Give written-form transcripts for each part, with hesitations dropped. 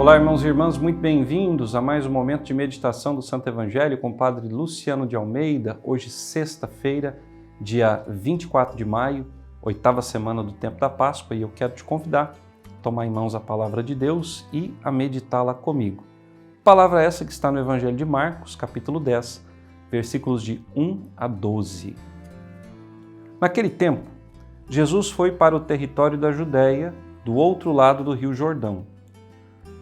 Olá, irmãos e irmãs, muito bem-vindos a mais um momento de meditação do Santo Evangelho com o Padre Luciano de Almeida. Hoje, sexta-feira, dia 24 de maio, oitava semana do tempo da Páscoa, e eu quero te convidar a tomar em mãos a palavra de Deus e a meditá-la comigo. Palavra essa que está no Evangelho de Marcos, capítulo 10, versículos de 1 a 12. Naquele tempo, Jesus foi para o território da Judéia, do outro lado do Rio Jordão.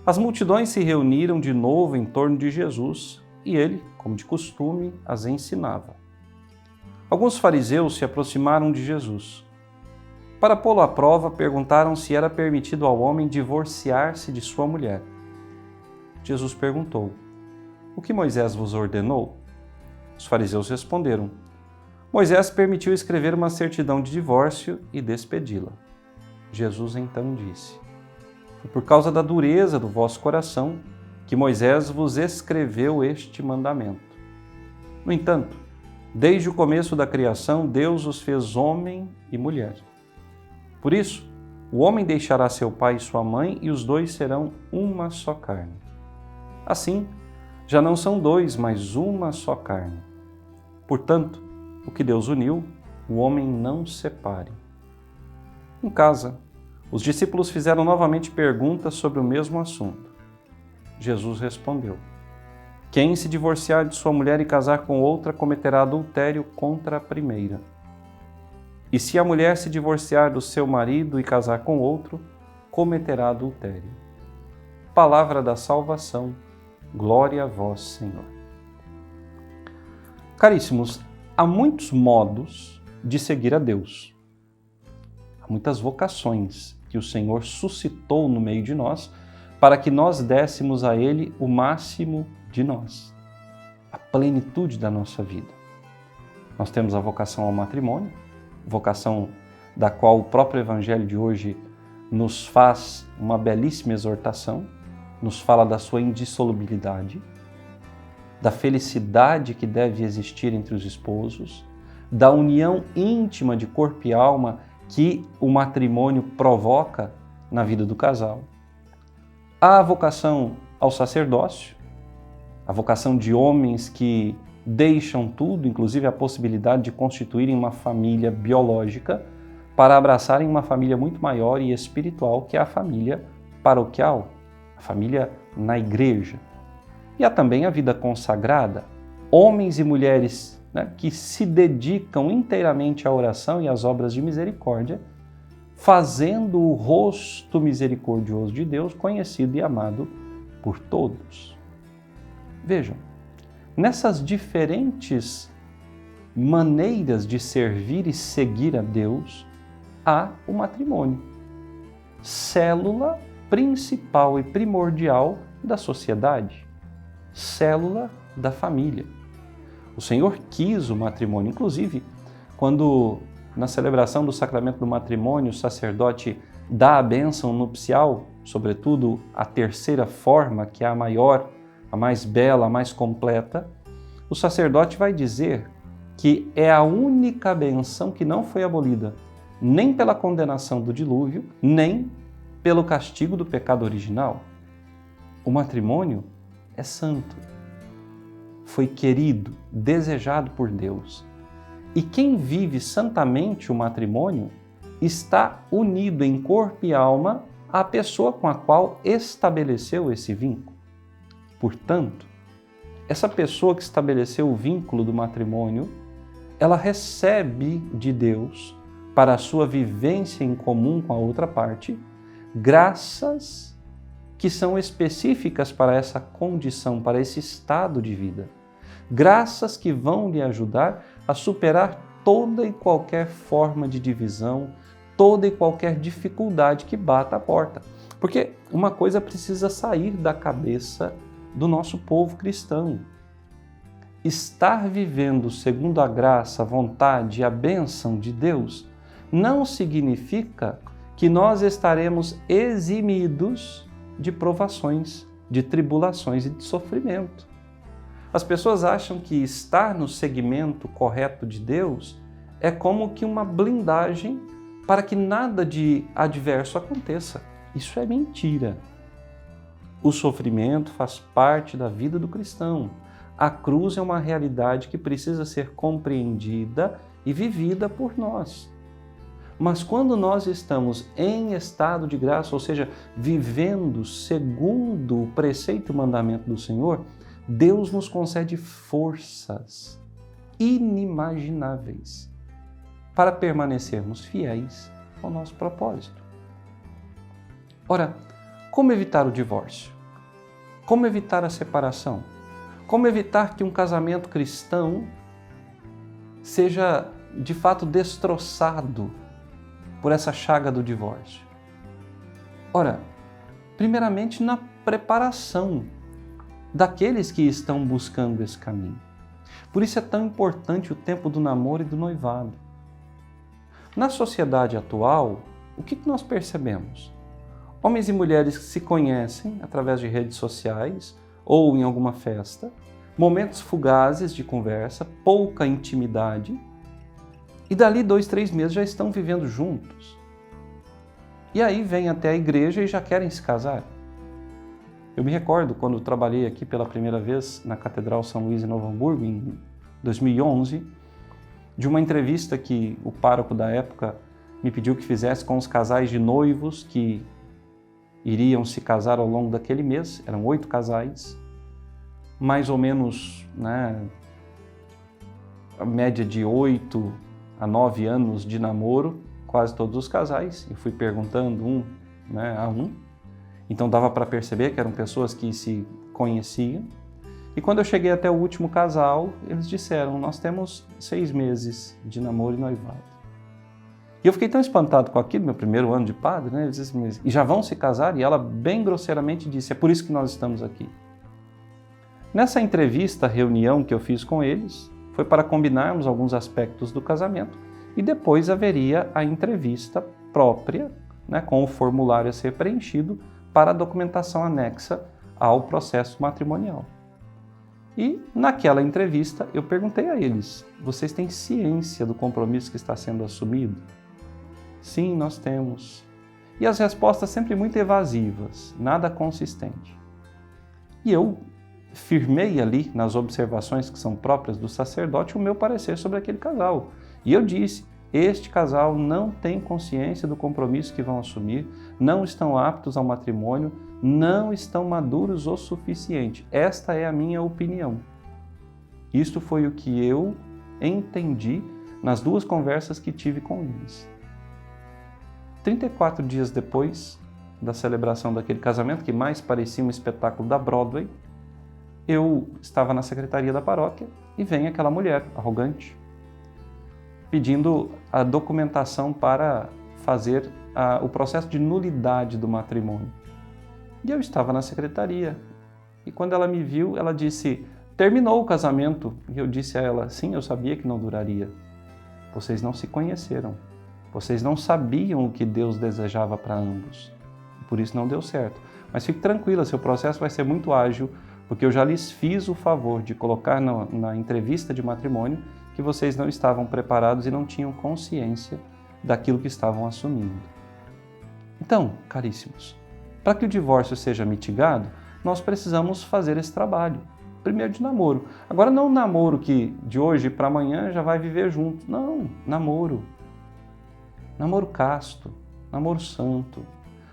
As multidões se reuniram de novo em torno de Jesus e ele, como de costume, as ensinava. Alguns fariseus se aproximaram de Jesus. Para pô-lo à prova, perguntaram se era permitido ao homem divorciar-se de sua mulher. Jesus perguntou: "O que Moisés vos ordenou?" Os fariseus responderam: "Moisés permitiu escrever uma certidão de divórcio e despedi-la." Jesus então disse: "Foi por causa da dureza do vosso coração que Moisés vos escreveu este mandamento. No entanto, desde o começo da criação, Deus os fez homem e mulher. Por isso, o homem deixará seu pai e sua mãe e os dois serão uma só carne. Assim, já não são dois, mas uma só carne. Portanto, o que Deus uniu, o homem não separe." Em casa, os discípulos fizeram novamente perguntas sobre o mesmo assunto. Jesus respondeu: "Quem se divorciar de sua mulher e casar com outra cometerá adultério contra a primeira. E se a mulher se divorciar do seu marido e casar com outro, cometerá adultério." Palavra da salvação, glória a vós, Senhor. Caríssimos, há muitos modos de seguir a Deus. Há muitas vocações que o Senhor suscitou no meio de nós para que nós dessemos a Ele o máximo de nós, a plenitude da nossa vida. Nós temos a vocação ao matrimônio, vocação da qual o próprio Evangelho de hoje nos faz uma belíssima exortação, nos fala da sua indissolubilidade, da felicidade que deve existir entre os esposos, da união íntima de corpo e alma que o matrimônio provoca na vida do casal. Há a vocação ao sacerdócio, a vocação de homens que deixam tudo, inclusive a possibilidade de constituírem uma família biológica, para abraçarem uma família muito maior e espiritual, que é a família paroquial, a família na igreja. E há também a vida consagrada, homens e mulheres que se dedicam inteiramente à oração e às obras de misericórdia, fazendo o rosto misericordioso de Deus conhecido e amado por todos. Vejam, nessas diferentes maneiras de servir e seguir a Deus, há o matrimônio, célula principal e primordial da sociedade, célula da família. O Senhor quis o matrimônio, inclusive, quando na celebração do sacramento do matrimônio o sacerdote dá a bênção nupcial, sobretudo a terceira forma, que é a maior, a mais bela, a mais completa, o sacerdote vai dizer que é a única bênção que não foi abolida, nem pela condenação do dilúvio, nem pelo castigo do pecado original. O matrimônio é santo. Foi querido, desejado por Deus. E quem vive santamente o matrimônio está unido em corpo e alma à pessoa com a qual estabeleceu esse vínculo. Portanto, essa pessoa que estabeleceu o vínculo do matrimônio, ela recebe de Deus, para a sua vivência em comum com a outra parte, graças que são específicas para essa condição, para esse estado de vida. Graças que vão lhe ajudar a superar toda e qualquer forma de divisão, toda e qualquer dificuldade que bata à porta. Porque uma coisa precisa sair da cabeça do nosso povo cristão. Estar vivendo segundo a graça, a vontade e a bênção de Deus não significa que nós estaremos eximidos de provações, de tribulações e de sofrimento. As pessoas acham que estar no segmento correto de Deus é como que uma blindagem para que nada de adverso aconteça. Isso é mentira. O sofrimento faz parte da vida do cristão. A cruz é uma realidade que precisa ser compreendida e vivida por nós. Mas quando nós estamos em estado de graça, ou seja, vivendo segundo o preceito e mandamento do Senhor, Deus nos concede forças inimagináveis para permanecermos fiéis ao nosso propósito. Ora, como evitar o divórcio? Como evitar a separação? Como evitar que um casamento cristão seja de fato destroçado por essa chaga do divórcio? Ora, primeiramente na preparação daqueles que estão buscando esse caminho. Por isso é tão importante o tempo do namoro e do noivado. Na sociedade atual, o que nós percebemos? Homens e mulheres que se conhecem através de redes sociais ou em alguma festa, momentos fugazes de conversa, pouca intimidade, e dali 2, 3 meses já estão vivendo juntos. E aí vêm até a igreja e já querem se casar. Eu me recordo quando trabalhei aqui pela primeira vez na Catedral São Luís em Novo Hamburgo, em 2011, de uma entrevista que o pároco da época me pediu que fizesse com os casais de noivos que iriam se casar ao longo daquele mês. Eram 8 casais, mais ou menos, a média de 8 a 9 anos de namoro, quase todos os casais. Eu fui perguntando um a um, então dava para perceber que eram pessoas que se conheciam. E quando eu cheguei até o último casal, eles disseram: nós temos 6 meses de namoro e noivado. E eu fiquei tão espantado com aquilo, meu primeiro ano de padre, eles disseram: e já vão se casar? E ela bem grosseiramente disse: é por isso que nós estamos aqui. Nessa entrevista, reunião que eu fiz com eles, foi para combinarmos alguns aspectos do casamento e depois haveria a entrevista própria, com o formulário a ser preenchido para a documentação anexa ao processo matrimonial. E naquela entrevista eu perguntei a eles: vocês têm ciência do compromisso que está sendo assumido? Sim, nós temos. E as respostas sempre muito evasivas, nada consistente. E eu firmei ali, nas observações que são próprias do sacerdote, o meu parecer sobre aquele casal. E eu disse: este casal não tem consciência do compromisso que vão assumir, não estão aptos ao matrimônio, não estão maduros o suficiente. Esta é a minha opinião. Isto foi o que eu entendi nas 2 conversas que tive com eles. 34 dias depois da celebração daquele casamento, que mais parecia um espetáculo da Broadway, eu estava na secretaria da paróquia e vem aquela mulher arrogante pedindo a documentação para fazer o processo de nulidade do matrimônio. E eu estava na secretaria e quando ela me viu, ela disse: terminou o casamento. E eu disse a ela: sim, eu sabia que não duraria. Vocês não se conheceram. Vocês não sabiam o que Deus desejava para ambos. Por isso não deu certo. Mas fique tranquila, seu processo vai ser muito ágil, porque eu já lhes fiz o favor de colocar na entrevista de matrimônio que vocês não estavam preparados e não tinham consciência daquilo que estavam assumindo. Então, caríssimos, para que o divórcio seja mitigado, nós precisamos fazer esse trabalho. Primeiro de namoro. Agora não um namoro que de hoje para amanhã já vai viver junto. Não, namoro. Namoro casto, namoro santo.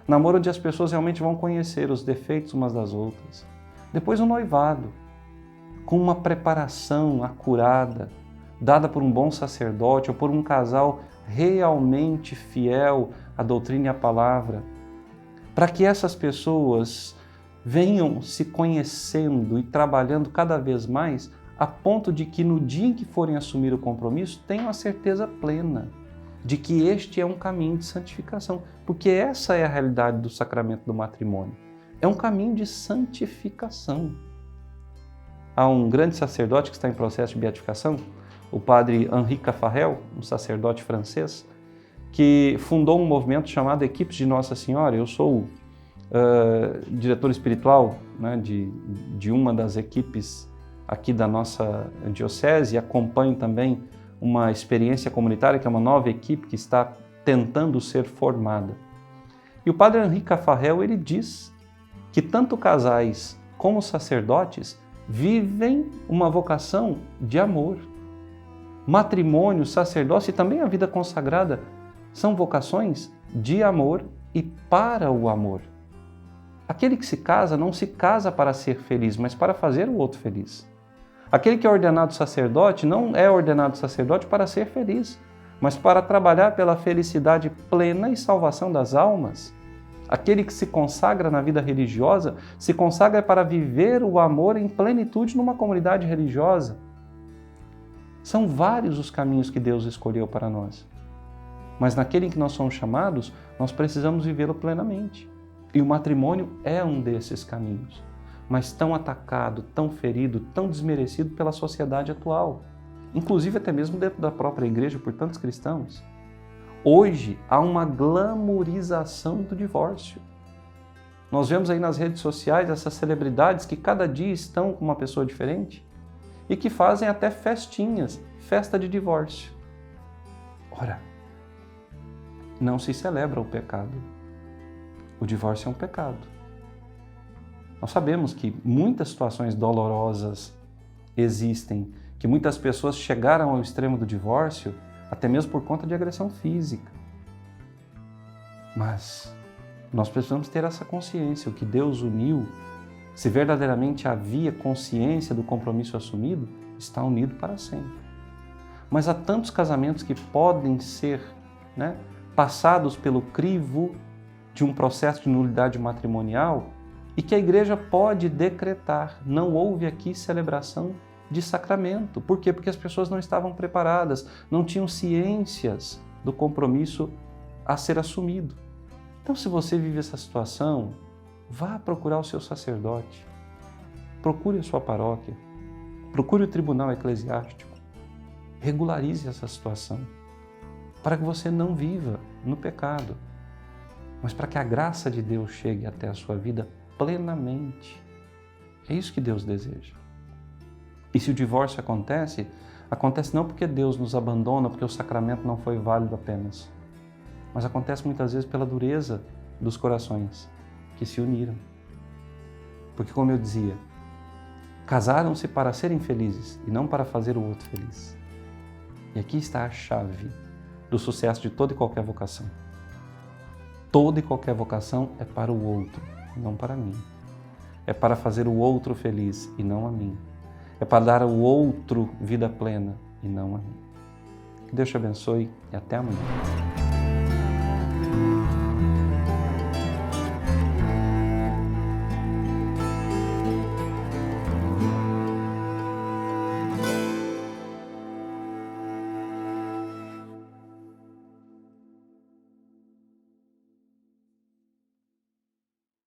Namoro onde as pessoas realmente vão conhecer os defeitos umas das outras. Depois o noivado, com uma preparação acurada, dada por um bom sacerdote ou por um casal realmente fiel à doutrina e à palavra, para que essas pessoas venham se conhecendo e trabalhando cada vez mais, a ponto de que no dia em que forem assumir o compromisso, tenham a certeza plena de que este é um caminho de santificação, porque essa é a realidade do sacramento do matrimônio. É um caminho de santificação. Há um grande sacerdote que está em processo de beatificação, o padre Henri Caffarel, um sacerdote francês, que fundou um movimento chamado Equipes de Nossa Senhora. Eu sou diretor espiritual de uma das equipes aqui da nossa diocese e acompanho também uma experiência comunitária, que é uma nova equipe que está tentando ser formada. E o padre Henri Caffarel, ele diz que tanto casais como sacerdotes vivem uma vocação de amor. Matrimônio, sacerdócio e também a vida consagrada são vocações de amor e para o amor. Aquele que se casa não se casa para ser feliz, mas para fazer o outro feliz. Aquele que é ordenado sacerdote não é ordenado sacerdote para ser feliz, mas para trabalhar pela felicidade plena e salvação das almas. Aquele que se consagra na vida religiosa se consagra para viver o amor em plenitude numa comunidade religiosa. São vários os caminhos que Deus escolheu para nós. Mas naquele em que nós somos chamados, nós precisamos vivê-lo plenamente. E o matrimônio é um desses caminhos, mas tão atacado, tão ferido, tão desmerecido pela sociedade atual, inclusive até mesmo dentro da própria igreja por tantos cristãos. Hoje há uma glamorização do divórcio. Nós vemos aí nas redes sociais essas celebridades que cada dia estão com uma pessoa diferente e que fazem até festinhas, festa de divórcio. Ora, não se celebra o pecado. O divórcio é um pecado. Nós sabemos que muitas situações dolorosas existem, que muitas pessoas chegaram ao extremo do divórcio, até mesmo por conta de agressão física. Mas nós precisamos ter essa consciência, o que Deus uniu, se verdadeiramente havia consciência do compromisso assumido, está unido para sempre. Mas há tantos casamentos que podem ser, passados pelo crivo de um processo de nulidade matrimonial e que a igreja pode decretar. Não houve aqui celebração de sacramento. Por quê? Porque as pessoas não estavam preparadas, não tinham ciências do compromisso a ser assumido. Então, se você vive essa situação, vá procurar o seu sacerdote, procure a sua paróquia, procure o tribunal eclesiástico, regularize essa situação, para que você não viva no pecado, mas para que a graça de Deus chegue até a sua vida plenamente. É isso que Deus deseja. E se o divórcio acontece não porque Deus nos abandona, porque o sacramento não foi válido apenas, mas acontece muitas vezes pela dureza dos corações que se uniram. Porque, como eu dizia, casaram-se para serem felizes e não para fazer o outro feliz. E aqui está a chave do sucesso de toda e qualquer vocação. Toda e qualquer vocação é para o outro, não para mim. É para fazer o outro feliz e não a mim. É para dar ao outro vida plena e não a mim. Que Deus te abençoe e até amanhã.